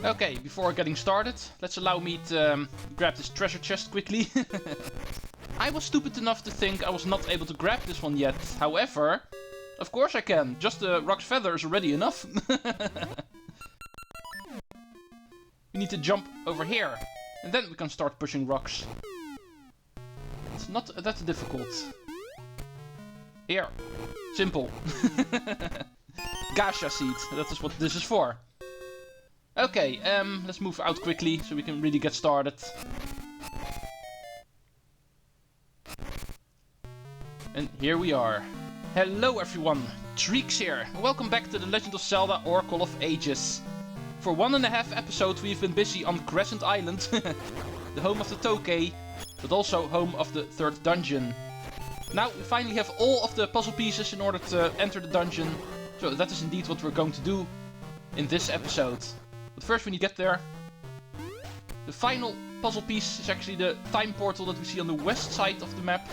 Okay, before getting started, let's allow me to grab this treasure chest quickly. I was stupid enough to think I was not able to grab this one yet. However, of course I can. Just the rock's feather is already enough. We need to jump over here. And then we can start pushing rocks. It's not that difficult. Here. Simple. Gacha seed. That is what this is for. Okay, let's move out quickly so we can really get started. And here we are. Hello everyone, Treecks here. Welcome back to The Legend of Zelda Oracle of Ages. For 1.5 episodes we've been busy on Crescent Island, the home of the Tokay, but also home of the 3rd dungeon. Now we finally have all of the puzzle pieces in order to enter the dungeon, so that is indeed what we're going to do in this episode. But first we need to get there. The final puzzle piece is actually the time portal that we see on the west side of the map.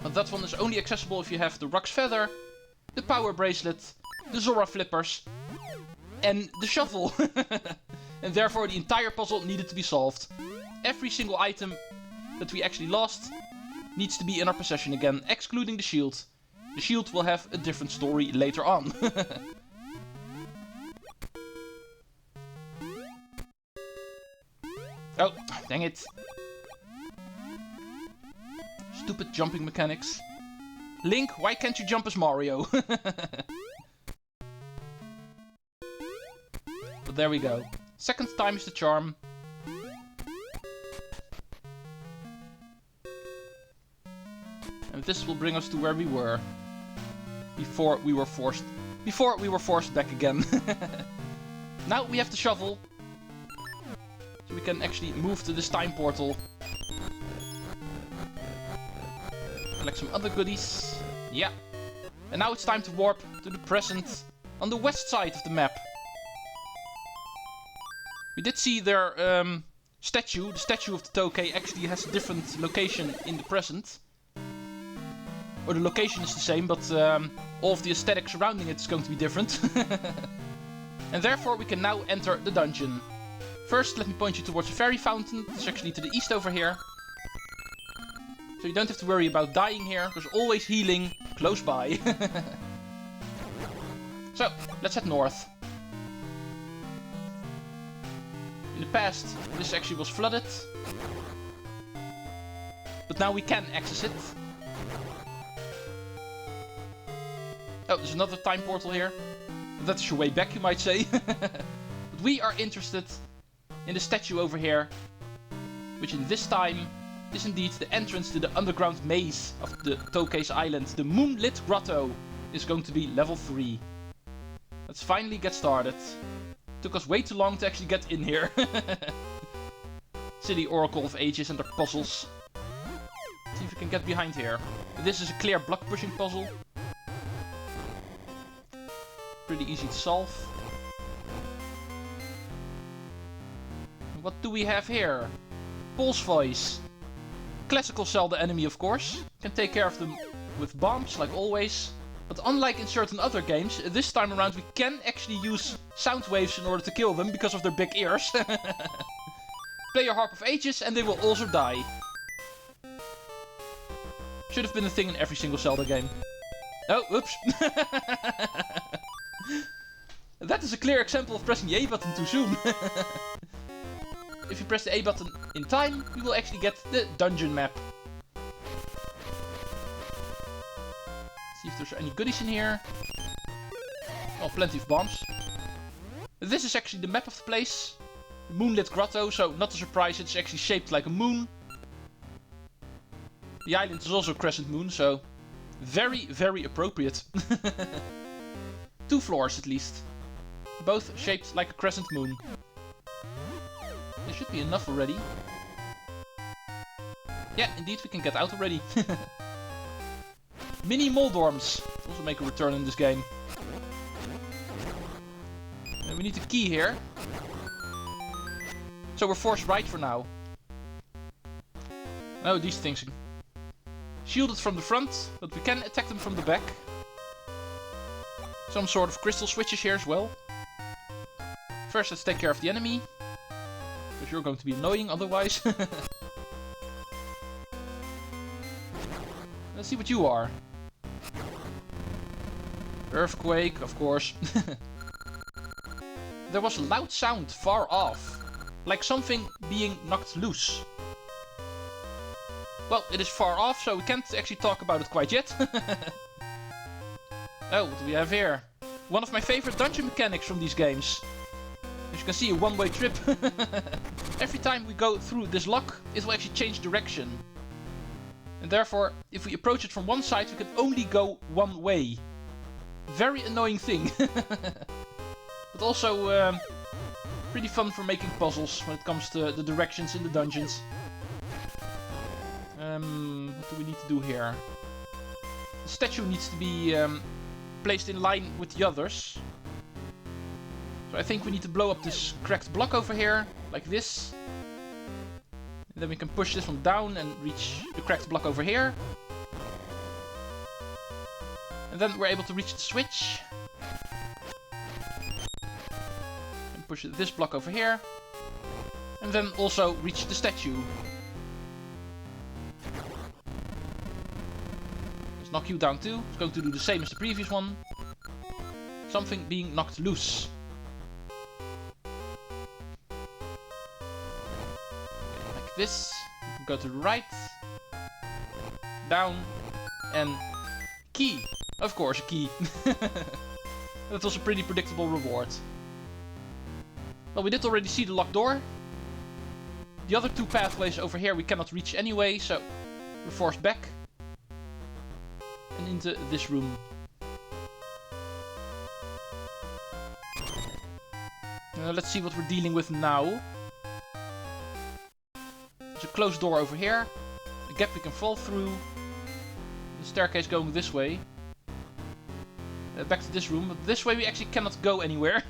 But that one is only accessible if you have the Rock's Feather, the Power Bracelet, the Zora Flippers, and the shovel. And therefore the entire puzzle needed to be solved. Every single item that we actually lost needs to be in our possession again, excluding the shield. The shield will have a different story later on. Oh, dang it. Stupid jumping mechanics. Link, why can't you jump as Mario? But there we go. Second time is the charm. And this will bring us to where we were. Before we were forced back again. Now we have the shovel. So we can actually move to this time portal. Collect some other goodies. Yeah. And now it's time to warp to the present on the west side of the map. We did see their statue. The statue of the Tokay actually has a different location in the present. Or the location is the same, but all of the aesthetic surrounding it is going to be different. And therefore we can now enter the dungeon. First, let me point you towards the fairy fountain. It's actually to the east over here. So you don't have to worry about dying here. There's always healing close by. So, let's head north. In the past, this actually was flooded. But now we can access it. Oh, there's another time portal here. That's your way back, you might say. But we are interested in the statue over here, which in this time is indeed the entrance to the underground maze of the Tokay's island. The Moonlit Grotto is going to be level 3. Let's finally get started. Took us way too long to actually get in here. Silly Oracle of Ages and their puzzles. See if we can get behind here. This is a clear block pushing puzzle. Pretty easy to solve. What do we have here? Pulse Voice. Classical Zelda enemy, of course. Can take care of them with bombs, like always. But unlike in certain other games, this time around we can actually use sound waves in order to kill them because of their big ears. Play your Harp of Ages and they will also die. Should have been a thing in every single Zelda game. Oh, oops. That is a clear example of pressing the A button too soon. If you press the A button in time, we will actually get the dungeon map. See if there's any goodies in here. Oh, plenty of bombs. This is actually the map of the place. Moonlit Grotto, so not a surprise, it's actually shaped like a moon. The island is also a crescent moon, so very, very appropriate. 2 floors at least. Both shaped like a crescent moon. There should be enough already. Yeah, indeed, we can get out already. Mini Moldorms also make a return in this game. And we need a key here. So we're forced right for now. Oh, these things. Shielded from the front, but we can attack them from the back. Some sort of crystal switches here as well. First, let's take care of the enemy. Because you're going to be annoying otherwise. Let's see what you are. Earthquake, of course. There was a loud sound far off. Like something being knocked loose. Well, it is far off, so we can't actually talk about it quite yet. Oh, what do we have here? One of my favorite dungeon mechanics from these games. As you can see, a one-way trip. Every time we go through this lock, it will actually change direction. And therefore, if we approach it from one side, we can only go one way. Very annoying thing. But also pretty fun for making puzzles when it comes to the directions in the dungeons. What do we need to do here? The statue needs to be placed in line with the others. So I think we need to blow up this cracked block over here, like this. And then we can push this one down and reach the cracked block over here. And then we're able to reach the switch. And push this block over here. And then also reach the statue. Let's knock you down too. It's going to do the same as the previous one. Something being knocked loose. Like this. We can go to the right. Down. And key. Of course, a key. That was a pretty predictable reward. Well, we did already see the locked door. The other two pathways over here we cannot reach anyway, so we're forced back. And into this room. Let's see what we're dealing with now. There's a closed door over here. A gap we can fall through. The staircase going this way. Back to this room, but this way we actually cannot go anywhere.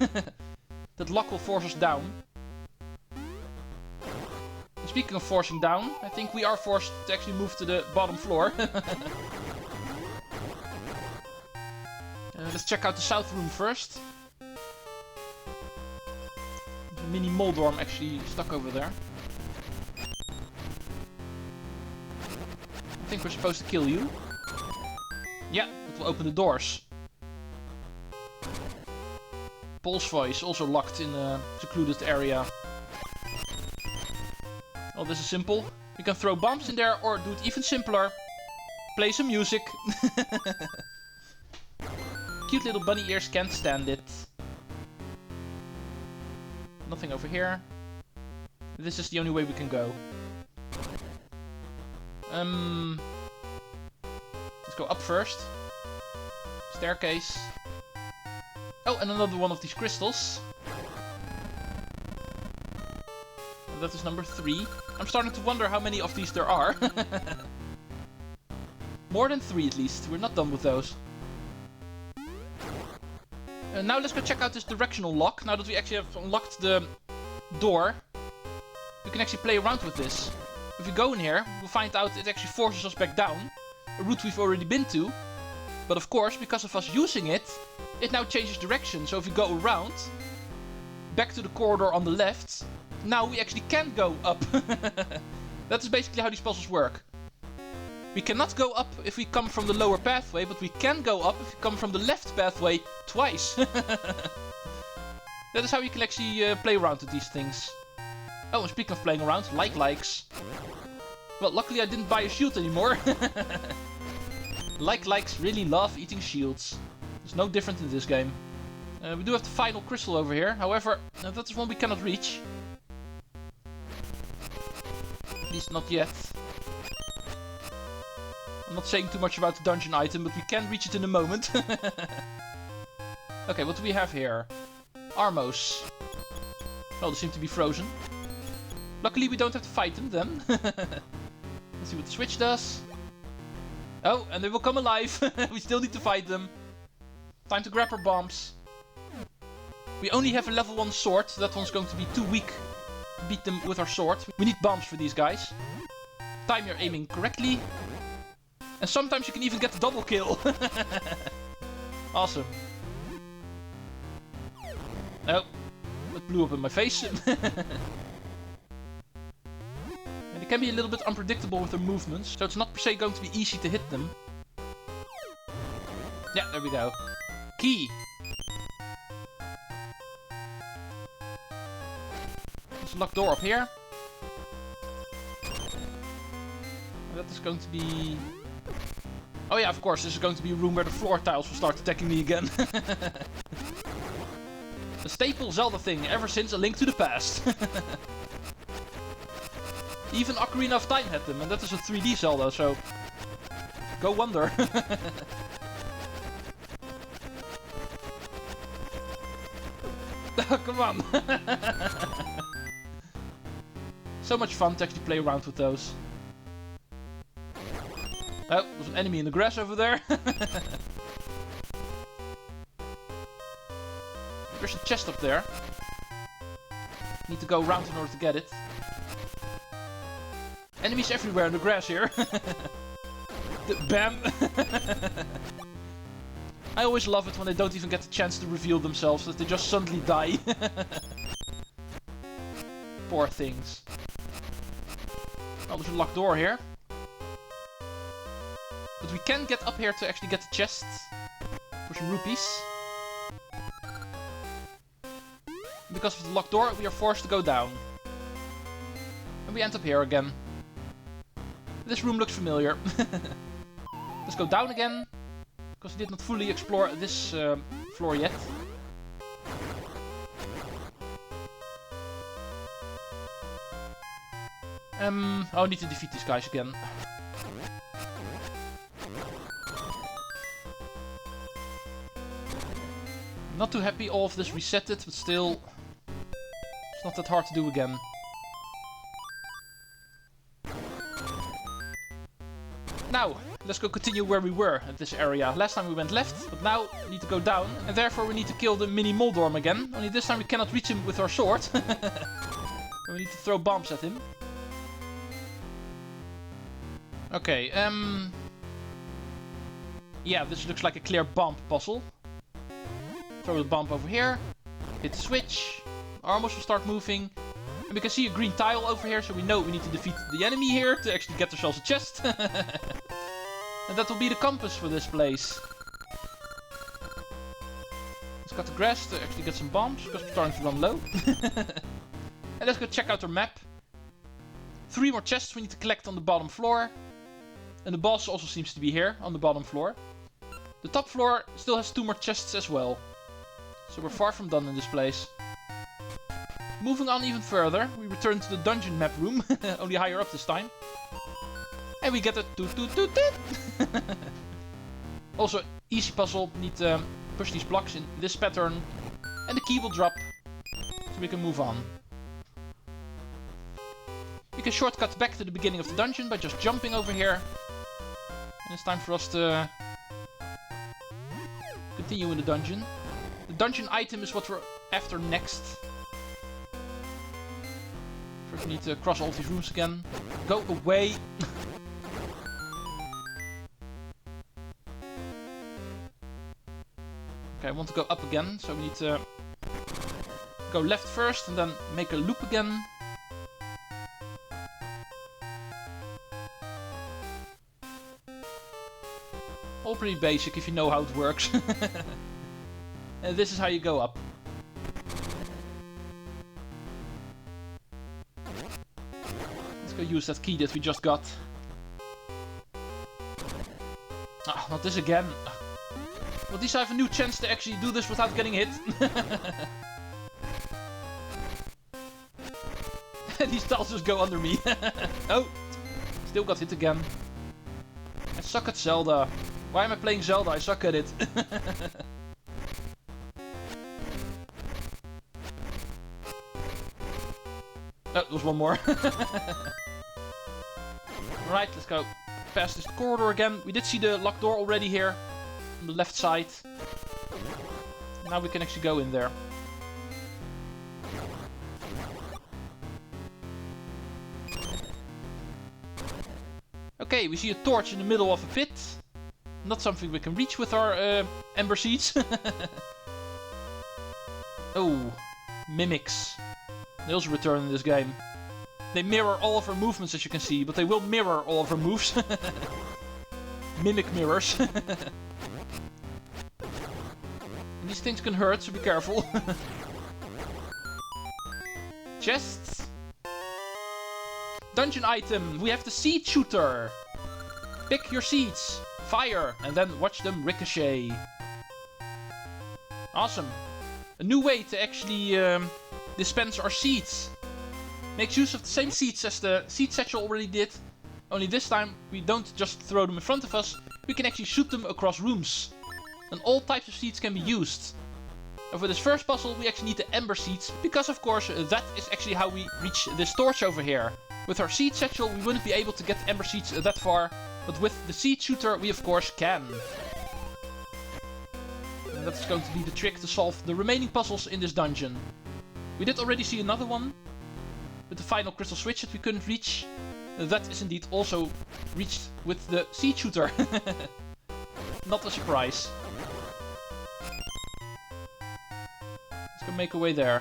That lock will force us down. And speaking of forcing down, I think we are forced to actually move to the bottom floor. Let's check out the south room first. There's a mini Moldorm actually stuck over there. I think we're supposed to kill you. Yeah, it will open the doors. Paul's voice also locked in a secluded area. Oh, this is simple. You can throw bombs in there or do it even simpler. Play some music. Cute little bunny ears can't stand it. Nothing over here. This is the only way we can go. Let's go up first. Staircase. Oh, and another one of these crystals. And that is number 3. I'm starting to wonder how many of these there are. More than 3 at least. We're not done with those. Now let's go check out this directional lock. Now that we actually have unlocked the door, we can actually play around with this. If we go in here, we'll find out it actually forces us back down. A route we've already been to. But of course, because of us using it, it now changes direction. So if we go around, back to the corridor on the left, now we actually can go up. That is basically how these puzzles work. We cannot go up if we come from the lower pathway, but we can go up if we come from the left pathway twice. That is how you can actually play around with these things. Oh, and speaking of playing around, likes. Well, luckily I didn't buy a shield anymore. Likes really love eating shields. It's no different in this game. We do have the final crystal over here. However, that is one we cannot reach. At least not yet. I'm not saying too much about the dungeon item, but we can reach it in a moment. Okay, what do we have here? Armos. Well, they seem to be frozen. Luckily we don't have to fight them then. Let's see what the switch does. Oh, and they will come alive. We still need to fight them. Time to grab our bombs. We only have a level 1 sword, so that one's going to be too weak to beat them with our sword. We need bombs for these guys. Time your aiming correctly. And sometimes you can even get the double kill. Awesome. Oh, but blew up in my face. And they can be a little bit unpredictable with their movements, so it's not per se going to be easy to hit them. Yeah, there we go. Key. There's a locked door up here. That is going to be... Oh yeah, of course, this is going to be a room where the floor tiles will start attacking me again. A staple Zelda thing ever since A Link to the Past. Even Ocarina of Time had them, and that is a 3D Zelda, so... Go wonder. Oh, come on. So much fun to actually play around with those. Oh, there's an enemy in the grass over there. There's a chest up there. Need to go around in order to get it. Enemies everywhere in the grass here. Bam! I always love it when they don't even get the chance to reveal themselves, that they just suddenly die. Poor things. Oh, there's a locked door here. But we can get up here to actually get the chest for some rupees. Because of the locked door, we are forced to go down. And we end up here again. This room looks familiar. Let's go down again. Because we did not fully explore this floor yet. Oh, I need to defeat these guys again. Not too happy all of this resetted, but still, it's not that hard to do again. Now, let's go continue where we were at this area. Last time we went left, but now we need to go down, and therefore we need to kill the mini Moldorm again. Only this time we cannot reach him with our sword. We need to throw bombs at him. Okay, yeah, this looks like a clear bomb puzzle. Throw the bomb over here, hit the switch, armors will start moving, and we can see a green tile over here, so we know we need to defeat the enemy here to actually get ourselves a chest. And that will be the compass for this place. Let's cut the grass to actually get some bombs, because we're starting to run low. And let's go check out our map. 3 more chests we need to collect on the bottom floor. And the boss also seems to be here, on the bottom floor. The top floor still has 2 more chests as well. So we're far from done in this place. Moving on even further, we return to the dungeon map room, only higher up this time. And we get a toot toot toot toot! Also, easy puzzle, need to push these blocks in this pattern. And the key will drop, so we can move on. We can shortcut back to the beginning of the dungeon by just jumping over here. And it's time for us to continue in the dungeon. The dungeon item is what we're after next. First we need to cross all these rooms again. Go away! Okay, I want to go up again, so we need to go left first and then make a loop again. All pretty basic if you know how it works. And this is how you go up. Let's go use that key that we just got. Ah, not this again. Well, at least I have a new chance to actually do this without getting hit. These tiles just go under me. Oh, still got hit again. I suck at Zelda. Why am I playing Zelda? I suck at it. Oh, there's one more. Right, let's go past this corridor again. We did see the locked door already here. On the left side. Now we can actually go in there. Okay, we see a torch in the middle of a pit. Not something we can reach with our ember seeds. Oh, mimics. They also return in this game. They mirror all of our movements, as you can see, but they will mirror all of our moves. Mimic mirrors. These things can hurt, so be careful. Chests. Dungeon item. We have the seed shooter. Pick your seeds. Fire. And then watch them ricochet. Awesome. A new way to actually dispense our seeds. Makes use of the same seeds as the seed satchel already did. Only this time we don't just throw them in front of us. We can actually shoot them across rooms. And all types of seeds can be used. And for this first puzzle we actually need the ember seeds. Because of course that is actually how we reach this torch over here. With our seed satchel we wouldn't be able to get ember seeds that far. But with the seed shooter we of course can. And that's going to be the trick to solve the remaining puzzles in this dungeon. We did already see another one. With the final crystal switch that we couldn't reach. That is indeed also reached with the seed shooter. Not a surprise. Let's go make our way there.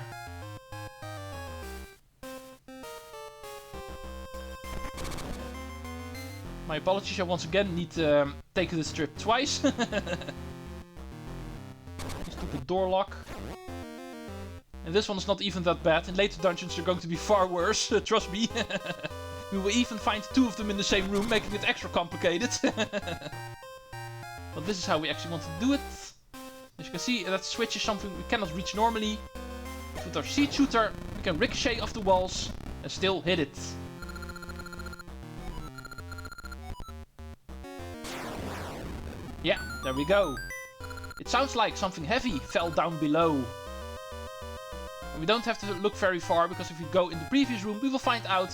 My apologies, I once again need to take this trip twice. Stupid door lock. And this one is not even that bad. In later dungeons they're going to be far worse, trust me. We will even find two of them in the same room, making it extra complicated. But this is how we actually want to do it. As you can see, that switch is something we cannot reach normally. But with our seed shooter, we can ricochet off the walls and still hit it. Yeah, there we go. It sounds like something heavy fell down below. And we don't have to look very far, because if we go in the previous room, we will find out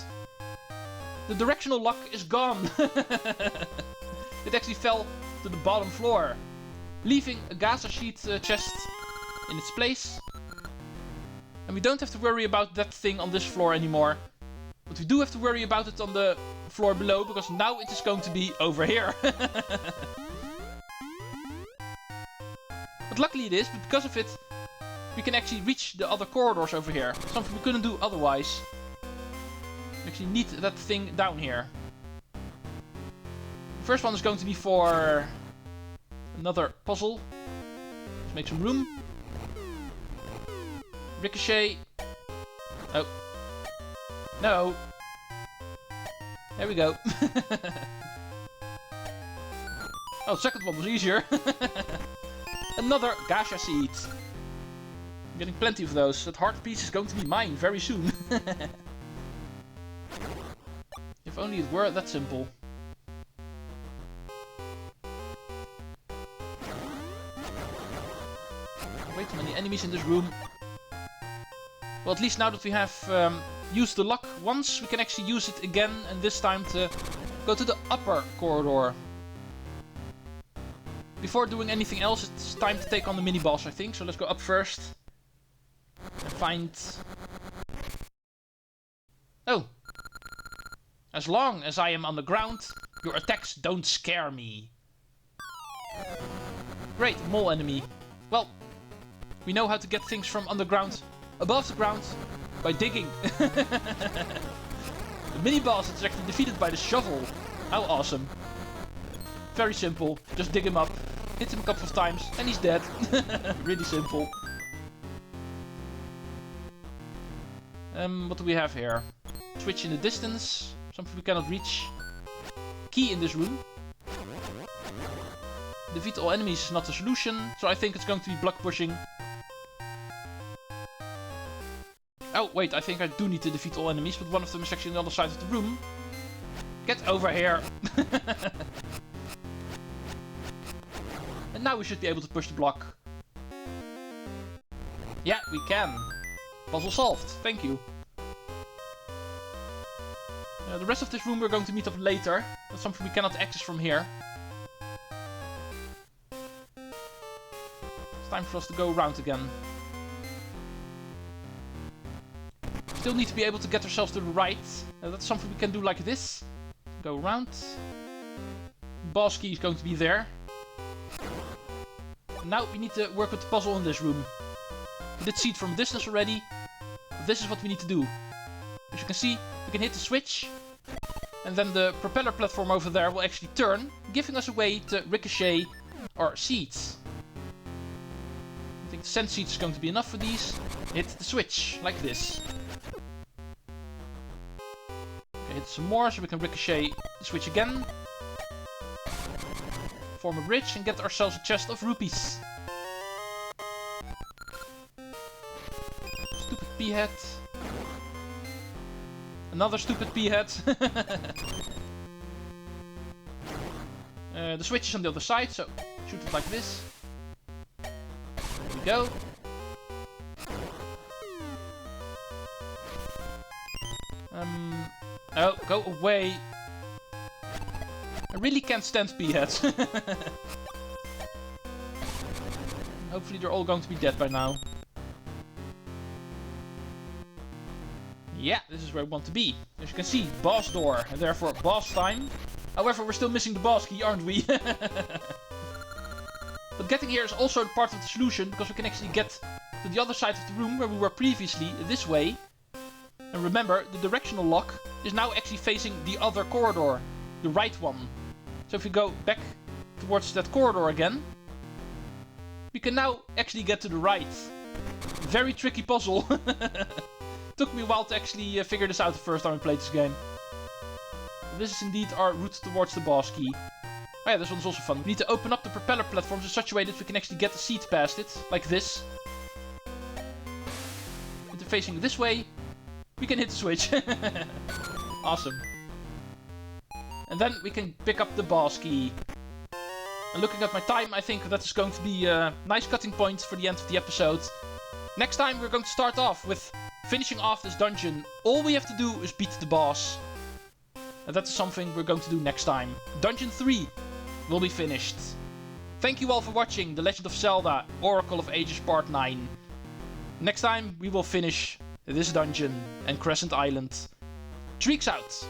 the directional lock is gone. It actually fell to the bottom floor, leaving a Gaza sheet chest in its place. And we don't have to worry about that thing on this floor anymore. But we do have to worry about it on the floor below, because now it is going to be over here. But luckily it is, but because of it, we can actually reach the other corridors over here. Something we couldn't do otherwise. We actually need that thing down here. The first one is going to be for another puzzle. Let's make some room. Ricochet. Oh. No. There we go. Oh, the second one was easier. Another Gacha seed. I'm getting plenty of those. That heart piece is going to be mine very soon. If only it were that simple. Way too many enemies in this room. Well, at least now that we have used the lock once, we can actually use it again, and this time to go to the upper corridor. Before doing anything else, it's time to take on the mini-boss, I think. So let's go up first. And find... Oh! As long as I am on the ground, your attacks don't scare me. Great, mole enemy. Well, we know how to get things from underground above the ground by digging. The mini-boss is actually defeated by the shovel. How awesome. Very simple. Just dig him up, hit him a couple of times, and he's dead. Really simple. What do we have here? Switch in the distance. Something we cannot reach. Key in this room. Defeat all enemies is not the solution, so I think it's going to be block pushing. Oh, wait, I think I do need to defeat all enemies, but one of them is actually on the other side of the room. Get over here! And now we should be able to push the block. Yeah, we can. Puzzle solved. Thank you. The rest of this room we're going to meet up later. That's something we cannot access from here. It's time for us to go around again. Still need to be able to get ourselves to the right. That's something we can do like this. Go around. Boss key is going to be there. And now we need to work with the puzzle in this room. We did see it from a distance already. this is what we need to do. As you can see, we can hit the switch, and then the propeller platform over there will actually turn, giving us a way to ricochet our seeds. I think the sand seeds is going to be enough for these. Hit the switch, like this. Okay, hit some more so we can ricochet the switch again. Form a bridge and get ourselves a chest of rupees. Stupid pea-head. Another stupid pea-head. The switch is on the other side, so shoot it like this. There we go. Oh, go away. I really can't stand pea-heads. Hopefully they're all going to be dead by now. Yeah, this is where we want to be. As you can see, boss door, and therefore boss time. However, we're still missing the boss key, aren't we? But getting here is also part of the solution, because we can actually get to the other side of the room where we were previously, this way. And remember, the directional lock is now actually facing the other corridor, the right one. So if we go back towards that corridor again, we can now actually get to the right. Very tricky puzzle. Took me a while to actually figure this out the first time I played this game. This is indeed our route towards the boss key. Oh yeah, this one's also fun. We need to open up the propeller platforms in such a way that we can actually get the seat past it, like this. Interfacing this way, we can hit the switch. Awesome. And then we can pick up the boss key. And looking at my time, I think that is going to be a nice cutting point for the end of the episode. Next time we're going to start off with finishing off this dungeon. All we have to do is beat the boss. And that's something we're going to do next time. Dungeon 3 will be finished. Thank you all for watching The Legend of Zelda Oracle of Ages Part 9. Next time we will finish this dungeon and Crescent Island. Treecks out!